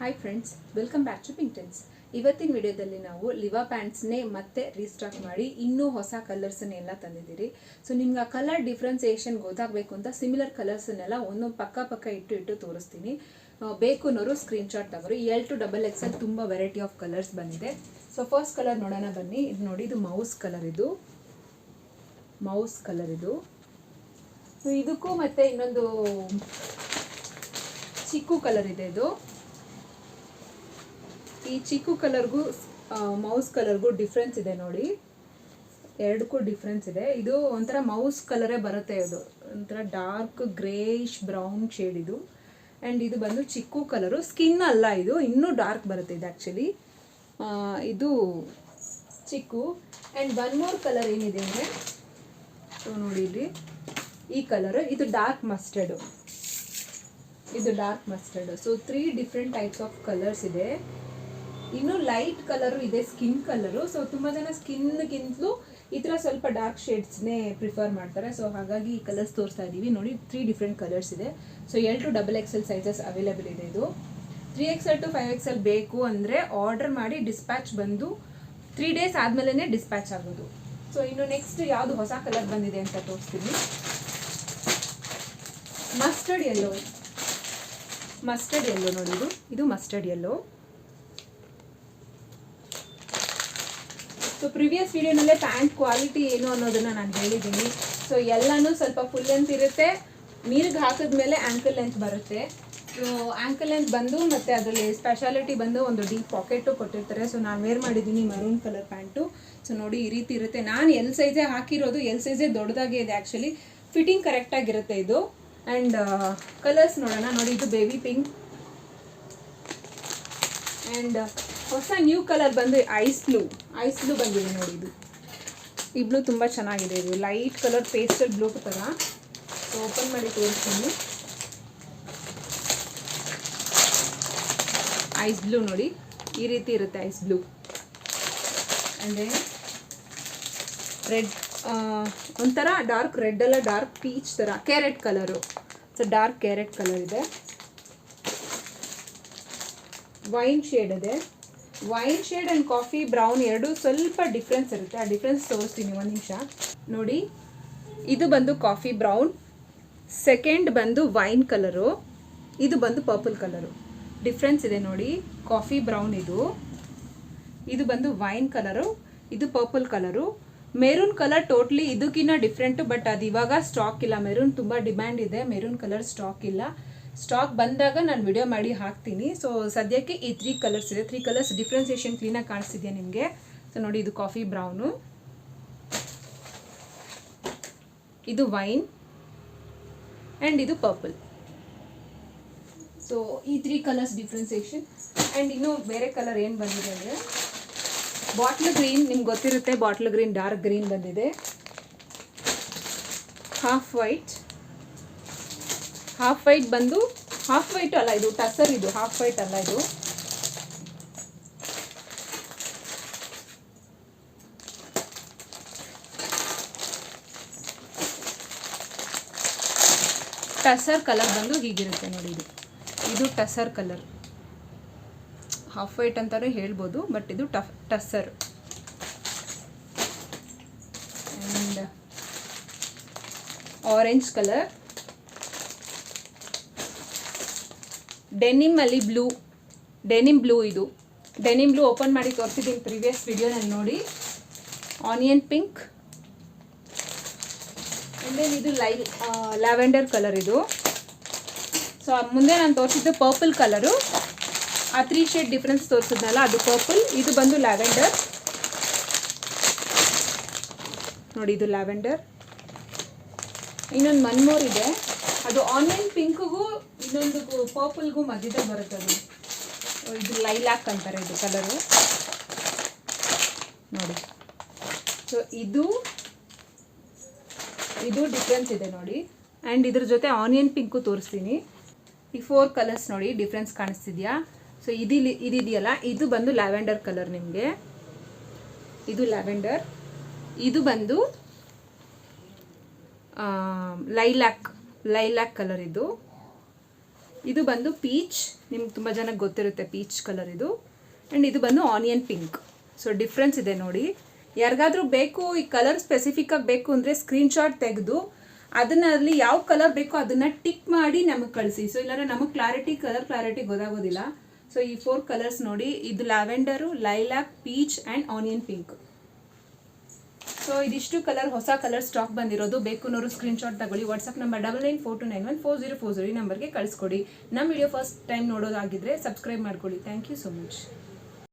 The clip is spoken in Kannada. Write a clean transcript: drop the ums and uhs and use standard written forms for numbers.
Hi friends, welcome back to Pinktens. ಇವತ್ತಿನ ವಿಡಿಯೋದಲ್ಲಿ ನಾವು ಲಿವಾ ಪ್ಯಾಂಟ್ಸ್ನೇ ಮತ್ತೆ ರೀಸ್ಟಾಕ್ ಮಾಡಿ ಇನ್ನೂ ಹೊಸ ಕಲರ್ಸನ್ನೆಲ್ಲ ತಂದಿದ್ದೀರಿ. ಸೊ ನಿಮ್ಗೆ ಆ ಕಲರ್ ಡಿಫ್ರೆನ್ಸಿಯೇಷನ್ ಗೊತ್ತಾಗಬೇಕು ಅಂತ ಸಿಮಿಲರ್ ಕಲರ್ಸನ್ನೆಲ್ಲ ಒಂದೊಂದು ಪಕ್ಕ ಇಟ್ಟು ತೋರಿಸ್ತೀನಿ. ಬೇಕು ಅನ್ನೋರು ಸ್ಕ್ರೀನ್ಶಾಟ್ ತಗೋರಿ. L to XXL ತುಂಬ ವೆರೈಟಿ ಆಫ್ ಕಲರ್ಸ್ ಬಂದಿದೆ. ಸೊ ಫಸ್ಟ್ ಕಲರ್ ನೋಡೋಣ ಬನ್ನಿ. ಇದು ನೋಡಿ, ಇದು ಮೌಸ್ ಕಲರ್. ಇದು ಇದಕ್ಕೂ ಮತ್ತೆ ಇನ್ನೊಂದು ಚಿಕ್ಕು ಕಲರ್ ಇದೆ. ಈ ಚಿಕ್ಕು ಕಲರ್ಗೂ ಮೌಸ್ ಕಲರ್ಗೂ ಡಿಫ್ರೆನ್ಸ್ ಇದೆ ನೋಡಿ, ಎರಡಕ್ಕೂ ಡಿಫ್ರೆನ್ಸ್ ಇದೆ. ಇದು ಒಂಥರ ಮೌಸ್ ಕಲರೇ ಬರುತ್ತೆ, ಇದು ಒಂಥರ ಡಾರ್ಕ್ ಗ್ರೇಯಿಶ್ ಬ್ರೌನ್ ಶೇಡ್ ಇದು. ಆ್ಯಂಡ್ ಇದು ಬಂದು ಚಿಕ್ಕು ಕಲರು, ಸ್ಕಿನ್ ಅಲ್ಲ, ಇದು ಇನ್ನೂ ಡಾರ್ಕ್ ಬರುತ್ತೆ. ಇದು ಆ್ಯಕ್ಚುಲಿ ಇದು ಚಿಕ್ಕು. ಆ್ಯಂಡ್ ಒನ್ ಮೋರ್ ಕಲರ್ ಏನಿದೆ ಅಂದರೆ, ಸೊ ನೋಡಿ ಇಲ್ಲಿ ಈ ಕಲರು, ಇದು dark mustard. So 3 different types of colours ಇದೆ. ಇನ್ನು ಲೈಟ್ ಕಲರು ಇದೆ, ಸ್ಕಿನ್ ಕಲರು. ಸೊ ತುಂಬ ಜನ ಸ್ಕಿನ್ಗಿಂತಲೂ ಈ ಥರ ಸ್ವಲ್ಪ ಡಾರ್ಕ್ ಶೇಡ್ಸ್ನೇ ಪ್ರಿಫರ್ ಮಾಡ್ತಾರೆ. ಸೊ ಹಾಗಾಗಿ ಈ ಕಲರ್ಸ್ ತೋರಿಸ್ತಾ ಇದ್ದೀವಿ ನೋಡಿ. 3 ಡಿಫ್ರೆಂಟ್ ಕಲರ್ಸ್ ಇದೆ. So L to XXL sizes available ಇದೆ. ಇದು 3XL to 5XL ಬೇಕು ಅಂದರೆ ಆರ್ಡರ್ ಮಾಡಿ ಡಿಸ್ಪ್ಯಾಚ್ ಬಂದು 3 ಡೇಸ್ ಆದಮೇಲೆ ಡಿಸ್ಪ್ಯಾಚ್ ಆಗೋದು. ಸೊ ಇನ್ನು ನೆಕ್ಸ್ಟ್ ಯಾವುದು ಹೊಸ ಕಲರ್ ಬಂದಿದೆ ಅಂತ ತೋರಿಸ್ತೀನಿ. ಮಸ್ಟರ್ಡ್ ಯೆಲ್ಲೋ ನೋಡಿ, ಇದು ಮಸ್ಟರ್ಡ್ ಯೆಲ್ಲೋ. ಸೊ ಪ್ರಿವಿಯಸ್ ವಿಡಿಯೋನಲ್ಲೇ ಪ್ಯಾಂಟ್ ಕ್ವಾಲಿಟಿ ಏನು ಅನ್ನೋದನ್ನು ನಾನು ಹೇಳಿದ್ದೀನಿ. ಸೊ ಎಲ್ಲನೂ ಸ್ವಲ್ಪ ಫುಲ್ ಲೆಂತ್ ಇರುತ್ತೆ, ನೀರಿಗೆ ಹಾಕಿದ್ಮೇಲೆ ಆ್ಯಂಕಲ್ ಲೆಂತ್ ಬರುತ್ತೆ. ಸೊ ಆ್ಯಂಕಲ್ ಲೆಂತ್ ಬಂದು ಮತ್ತು ಅದರಲ್ಲಿ ಸ್ಪೆಷಾಲಿಟಿ ಬಂದು ಒಂದು ಡೀಪ್ ಪಾಕೆಟು ಕೊಟ್ಟಿರ್ತಾರೆ. ಸೊ ನಾನು ವೇರ್ ಮಾಡಿದ್ದೀನಿ ಮರೂನ್ ಕಲರ್ ಪ್ಯಾಂಟು. ಸೊ ನೋಡಿ ಈ ರೀತಿ ಇರುತ್ತೆ. ನಾನು ಎಲ್ ಸೈಜೇ ಹಾಕಿರೋದು, ಎಲ್ ಸೈಜೇ ದೊಡ್ಡದಾಗೆ ಇದೆ ಆ್ಯಕ್ಚುಲಿ. ಫಿಟ್ಟಿಂಗ್ ಕರೆಕ್ಟಾಗಿರುತ್ತೆ ಇದು. ಆ್ಯಂಡ್ ಕಲರ್ಸ್ ನೋಡೋಣ ನೋಡಿ. ಇದು ಬೇಬಿ ಪಿಂಕ್. ಆ್ಯಂಡ್ ಹೊಸ ನ್ಯೂ ಕಲರ್ ಬಂದು ಐಸ್ ಬ್ಲೂ ಬಂದಿದೆ ನೋಡಿ. ಈ ಬ್ಲೂ ತುಂಬ ಚೆನ್ನಾಗಿದೆ. ಇದು ಲೈಟ್ ಕಲರ್ ಪೇಸ್ಟಲ್ ಬ್ಲೂ ಥರ. ಸೊ ಓಪನ್ ಮಾಡಿ ತೋರಿಸ್ತೀನಿ. ಐಸ್ ಬ್ಲೂ ನೋಡಿ, ಈ ರೀತಿ ಇರುತ್ತೆ ಐಸ್ ಬ್ಲೂ. ಅಂದರೆ ರೆಡ್, ಒಂಥರ ಡಾರ್ಕ್ ರೆಡ್ ಅಲ್ಲ, ಡಾರ್ಕ್ ಪೀಚ್ ಥರ, carrot colour. So dark carrot colour ಇದೆ. ವೈನ್ ಶೇಡ್ ಇದೆ. Wine shade and coffee brown ಎರಡೂ ಸ್ವಲ್ಪ ಡಿಫ್ರೆನ್ಸ್ ಇರುತ್ತೆ. ಆ ಡಿಫ್ರೆನ್ಸ್ ತೋರಿಸ್ತೀನಿ ಒಂದು ನಿಮಿಷ ನೋಡಿ. ಇದು ಬಂದು ಕಾಫಿ ಬ್ರೌನ್, ಸೆಕೆಂಡ್ ಬಂದು ವೈನ್ ಕಲರು, ಇದು ಬಂದು ಪರ್ಪಲ್ ಕಲರು. ಡಿಫ್ರೆನ್ಸ್ ಇದೆ ನೋಡಿ. ಕಾಫಿ ಬ್ರೌನ್ ಇದು ಬಂದು ವೈನ್ ಕಲರು, ಇದು purple colour. Maroon colour totally ಇದಕ್ಕಿಂತ ಡಿಫ್ರೆಂಟು, ಬಟ್ ಅದು ಇವಾಗ ಸ್ಟಾಕ್ ಇಲ್ಲ. ಮೆರೂನ್ ತುಂಬ ಡಿಮ್ಯಾಂಡ್ ಇದೆ, ಮೆರೂನ್ ಕಲರ್ ಸ್ಟಾಕ್ ಇಲ್ಲ. ಸ್ಟಾಕ್ ಬಂದಾಗ ನಾನು ವಿಡಿಯೋ ಮಾಡಿ ಹಾಕ್ತೀನಿ. ಸೊ ಸದ್ಯಕ್ಕೆ ಈ 3 ಕಲರ್ಸ್ ಇದೆ. 3 ಕಲರ್ಸ್ ಡಿಫ್ರೆನ್ಸಿಯೇಷನ್ ಕ್ಲೀನಾಗಿ ಕಾಣಿಸ್ತಿದೆಯಾ ನಿಮಗೆ? ಸೊ ನೋಡಿ, ಇದು ಕಾಫಿ ಬ್ರೌನು, ಇದು ವೈನ್ ಆ್ಯಂಡ್ ಇದು ಪರ್ಪಲ್. ಸೊ ಈ 3 ಕಲರ್ಸ್ ಡಿಫ್ರೆನ್ಸಿಯೇಷನ್. ಆ್ಯಂಡ್ ಇನ್ನೂ ಬೇರೆ ಕಲರ್ ಏನು ಬಂದಿದೆ ಅಂದರೆ ಬಾಟ್ಲ್ ಗ್ರೀನ್. ನಿಮ್ಗೆ ಗೊತ್ತಿರುತ್ತೆ, ಬಾಟ್ಲ್ ಗ್ರೀನ್ ಡಾರ್ಕ್ ಗ್ರೀನ್ ಬಂದಿದೆ. ಹಾಫ್ ವೈಟ್ ಬಂದು, ಹಾಫ್ ವೈಟ್ ಅಲ್ಲ ಇದು, ಟಸರ್. ಇದು ಹಾಫ್ ವೈಟ್ ಅಲ್ಲ, ಇದು ಟಸರ್ ಕಲರ್ ಬಂದು ಹೀಗಿರುತ್ತೆ ನೋಡಿ. ಇದು ಟಸರ್ ಕಲರ್, ಹಾಫ್ ವೈಟ್ ಅಂತಾನೂ ಹೇಳ್ಬೋದು, ಬಟ್ ಇದು tussar. And orange colour, denim blue. ಇದು ಡೆನಿಮ್ ಬ್ಲೂ ಓಪನ್ ಮಾಡಿ ತೋರಿಸಿದ್ದೀನಿ ಪ್ರಿವಿಯಸ್ ವಿಡಿಯೋನಲ್ಲಿ ನೋಡಿ. Onion pink. ಆ್ಯಂಡ್ ದೆನ್ ಇದು ಲ್ಯಾವೆಂಡರ್ ಕಲರ್ ಇದು. ಸೊ ಮುಂದೆ ನಾನು ತೋರಿಸಿದ್ದು ಪರ್ಪಲ್ ಕಲರು. ಆ 3 ಶೇಡ್ ಡಿಫ್ರೆನ್ಸ್ ತೋರಿಸಿದ್ನಲ್ಲ, ಅದು ಪರ್ಪಲ್. ಇದು ಬಂದು ಲ್ಯಾವೆಂಡರ್ ನೋಡಿ, ಇದು ಲ್ಯಾವೆಂಡರ್. ಇನ್ನೊಂದು ಒನ್ ಮೋರ್ ಇದೆ, ಅದು ಆನಿಯನ್ ಪಿಂಕ್ಗೂ ಇನ್ನೊಂದು ಪರ್ಪಲ್ಗೂ ಮಧ್ಯದಲ್ಲಿ ಬರುತ್ತೆ. ಅದು ಇದು ಲೈಲಾಕ್ ಅಂತಾರೆ ಇದು ಕಲರು ನೋಡಿ. ಸೊ ಇದು ಡಿಫ್ರೆನ್ಸ್ ಇದೆ ನೋಡಿ. ಆ್ಯಂಡ್ ಇದ್ರ ಜೊತೆ ಆನಿಯನ್ ಪಿಂಕು ತೋರಿಸ್ತೀನಿ. ಈ 4 ಕಲರ್ಸ್ ನೋಡಿ, ಡಿಫ್ರೆನ್ಸ್ ಕಾಣಿಸ್ತಿದೆಯಾ? ಸೊ ಇದಿದೆಯಲ್ಲ, ಇದು ಬಂದು ಲ್ಯಾವೆಂಡರ್ ಕಲರ್ ನಿಮಗೆ. ಇದು ಲ್ಯಾವೆಂಡರ್. ಇದು ಬಂದು ಲೈಲಾಕ್ ಕಲರ್. ಇದು ಇದು ಬಂದು ಪೀಚ್, ನಿಮ್ಗೆ ತುಂಬ ಜನಕ್ಕೆ ಗೊತ್ತಿರುತ್ತೆ ಪೀಚ್ ಕಲರ್ ಇದು. ಆ್ಯಂಡ್ ಇದು ಬಂದು ಆನಿಯನ್ ಪಿಂಕ್. ಸೊ ಡಿಫ್ರೆನ್ಸ್ ಇದೆ ನೋಡಿ. ಯಾರಿಗಾದ್ರೂ ಬೇಕು ಈ ಕಲರ್ ಸ್ಪೆಸಿಫಿಕ್ಕಾಗಿ ಬೇಕು ಅಂದರೆ ಸ್ಕ್ರೀನ್ಶಾಟ್ ತೆಗೆದು ಅದನ್ನಲ್ಲಿ ಯಾವ ಕಲರ್ ಬೇಕೋ ಅದನ್ನು ಟಿಕ್ ಮಾಡಿ ನಮಗೆ ಕಳಿಸಿ. ಸೊ ಇಲ್ಲಾಂದರೆ ನಮಗೆ ಕಲರ್ ಕ್ಲಾರಿಟಿ ಗೊತ್ತಾಗೋದಿಲ್ಲ. ಸೊ ಈ 4 ಕಲರ್ಸ್ ನೋಡಿ, ಇದು lavender, lilac, peach and onion pink. So ಇದಿಷ್ಟು ಕಲರ್, ಹೊಸ ಕಲರ್ ಸ್ಟಾಕ್ ಬಂದಿರೋದು. ಬೇಕು ಅನ್ನೋರು ಸ್ಕ್ರೀನ್ಶಾಟ್ ತಗೊಳ್ಳಿ. ವಾಟ್ಸಪ್ ನಂಬರ್ 9942914040 ಈ ನಂಬರ್ಗೆ ಕಳಿಸ್ಕೊಡಿ. ನಮ್ಮ ವಿಡಿಯೋ ಫಸ್ಟ್ ಟೈಮ್ ನೋಡೋದಾಗಿದ್ದರೆ ಸಬ್ಸ್ಕ್ರೈಬ್ ಮಾಡ್ಕೊಳ್ಳಿ. Thank you so much.